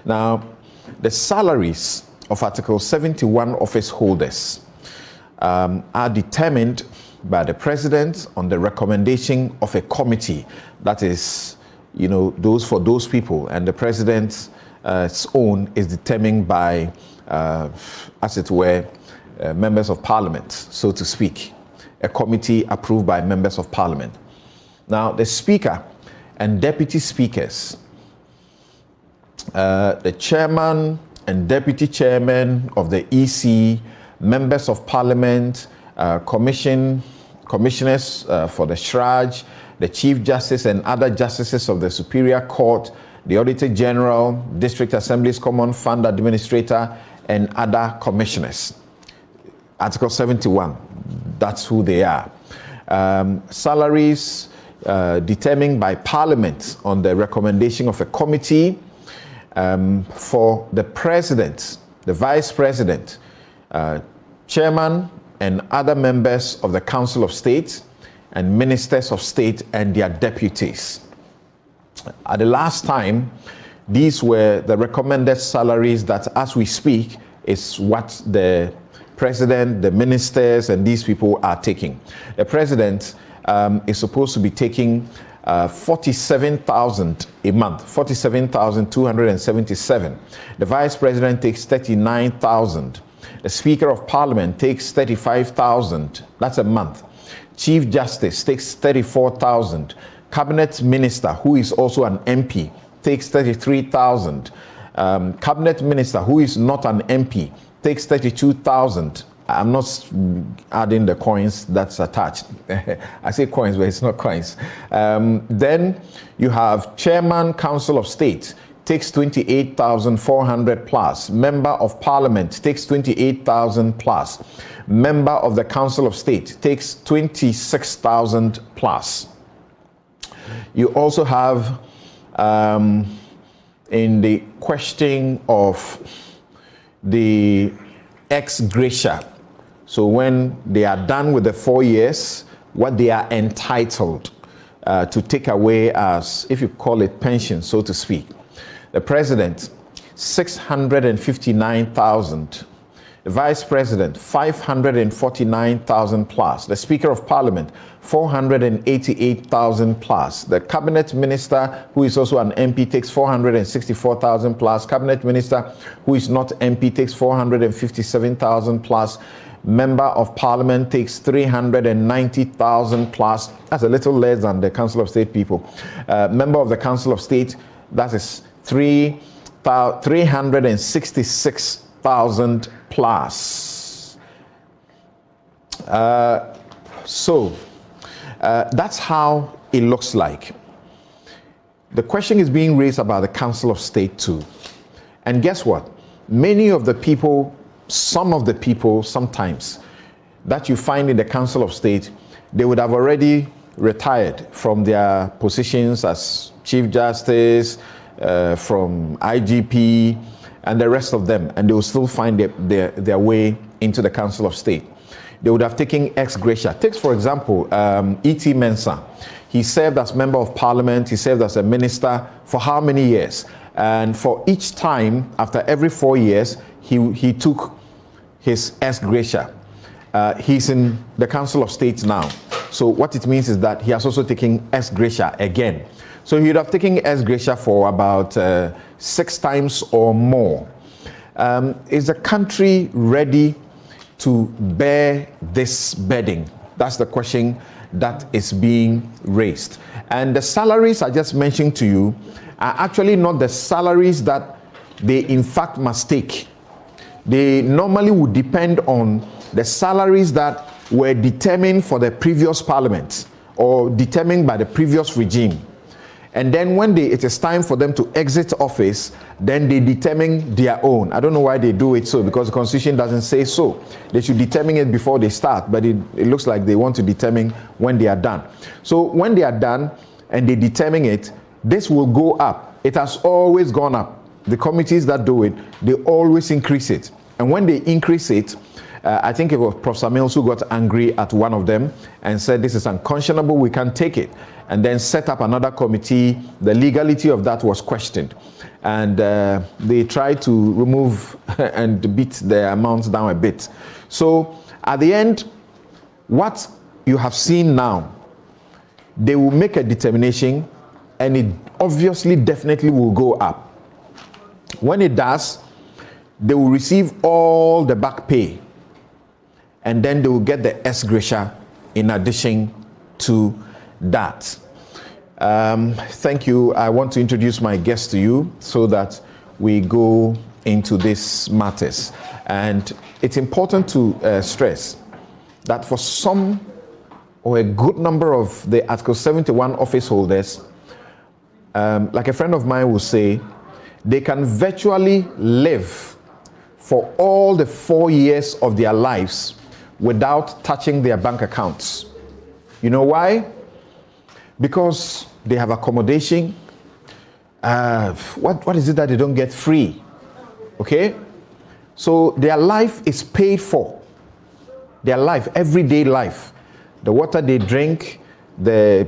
Now, the salaries of Article 71 office holders are determined by the President on the recommendation of a committee. That is, for those people, and the President's own is determined by, as it were, members of Parliament, so to speak. A committee approved by members of Parliament. Now, the Speaker and Deputy Speakers, the Chairman and Deputy Chairman of the EC, members of Parliament, commissioners for the Shraj, the Chief Justice and other justices of the Superior Court, the Auditor General, District Assembly's Common Fund Administrator, and other commissioners. Article 71, that's who they are. Salaries determined by Parliament on the recommendation of a committee. For the President, the Vice President, Chairman, and other members of the Council of State, and Ministers of State and their deputies. At the last time, these were the recommended salaries that, as we speak, is what the President, the ministers, and these people are taking. The President is supposed to be taking 47,000 a month, 47,277. The Vice President takes 39,000. The Speaker of Parliament takes 35,000. That's a month. Chief Justice takes 34,000. Cabinet Minister, who is also an MP, takes 33,000. Cabinet Minister, who is not an MP, takes 32,000. I'm not adding the coins that's attached. I say coins, but it's not coins. Then you have Chairman, Council of State, takes 28,400 plus. Member of Parliament takes 28,000 plus. Member of the Council of State takes 26,000 plus. You also have, in the question of the ex-Gracia, so when they are done with the 4 years, what they are entitled to take away as, if you call it pension, so to speak. The President, 659,000. The Vice President, 549,000 plus. The Speaker of Parliament, 488,000 plus. The Cabinet Minister, who is also an MP, takes 464,000 plus. Cabinet Minister, who is not MP, takes 457,000 plus. Member of Parliament takes 390,000 plus. That's a little less than the Council of State people. Member of the Council of State, that is 366,000 plus. That's how it looks like. The question is being raised about the Council of State too. And guess what? Many of the people, some of the people sometimes that you find in the Council of State, they would have already retired from their positions as Chief Justice, from IGP, and the rest of them, and they will still find their way into the Council of State. They would have taken ex-Gracia. Take, for example, E.T. Mensah. He served as Member of Parliament, he served as a minister for how many years? And for each time, after every 4 years, he took his ex-Gracia. He's in the Council of State now. So what it means is that he has also taken ex-Gracia again. So he would have taken ex-Gracia for about 6 times or more. Is the country ready to bear this burden? That's the question that is being raised. And the salaries I just mentioned to you are actually not the salaries that they in fact must take. They normally would depend on the salaries that were determined for the previous parliament or determined by the previous regime. And then when it is time for them to exit office, then they determine their own. I don't know why they do it so, because the Constitution doesn't say so. They should determine it before they start, but it looks like they want to determine when they are done. So when they are done and they determine it, this will go up. It has always gone up. The committees that do it, they always increase it. And when they increase it, I think it was Professor Mills who got angry at one of them and said, this is unconscionable, we can't take it. And then set up another committee. The legality of that was questioned. and they try to remove and beat the amounts down a bit. So at the end, what you have seen now, they will make a determination, and it obviously definitely will go up. When it does, they will receive all the back pay, and then they will get the ex-gratia in addition to that. Thank you. I want to introduce my guest to you so that we go into these matters. And it's important to stress that for some or a good number of the Article 71 office holders, like a friend of mine will say, they can virtually live for all the 4 years of their lives without touching their bank accounts. You know why? Because they have accommodation. What is it that they don't get free? Okay? So their life is paid for. Their life, everyday life. The water they drink, the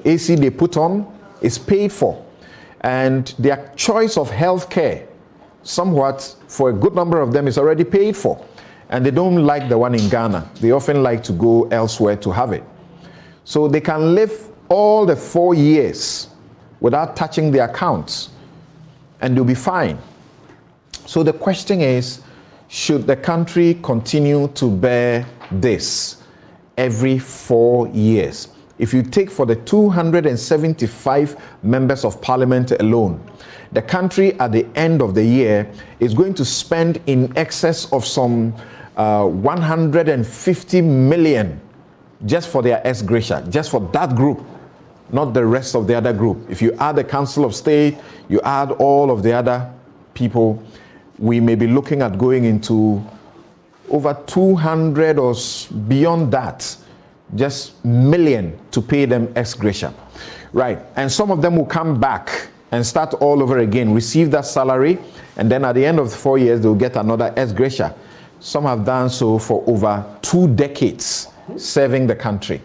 AC they put on is paid for. And their choice of health care, somewhat, for a good number of them, is already paid for. And they don't like the one in Ghana. They often like to go elsewhere to have it. So they can live all the 4 years without touching their accounts, and they'll be fine. So the question is, should the country continue to bear this every 4 years? If you take for the 275 members of parliament alone, the country at the end of the year is going to spend in excess of some 150 million just for their ex-gratia, just for that group, not the rest of the other group. If you add the Council of State, you add all of the other people, we may be looking at going into over 200 or beyond that, just million to pay them ex-gratia. Right, and some of them will come back and start all over again, receive that salary, and then at the end of the 4 years, they'll get another ex-gratia. Some have done so for over 2 decades, serving the country.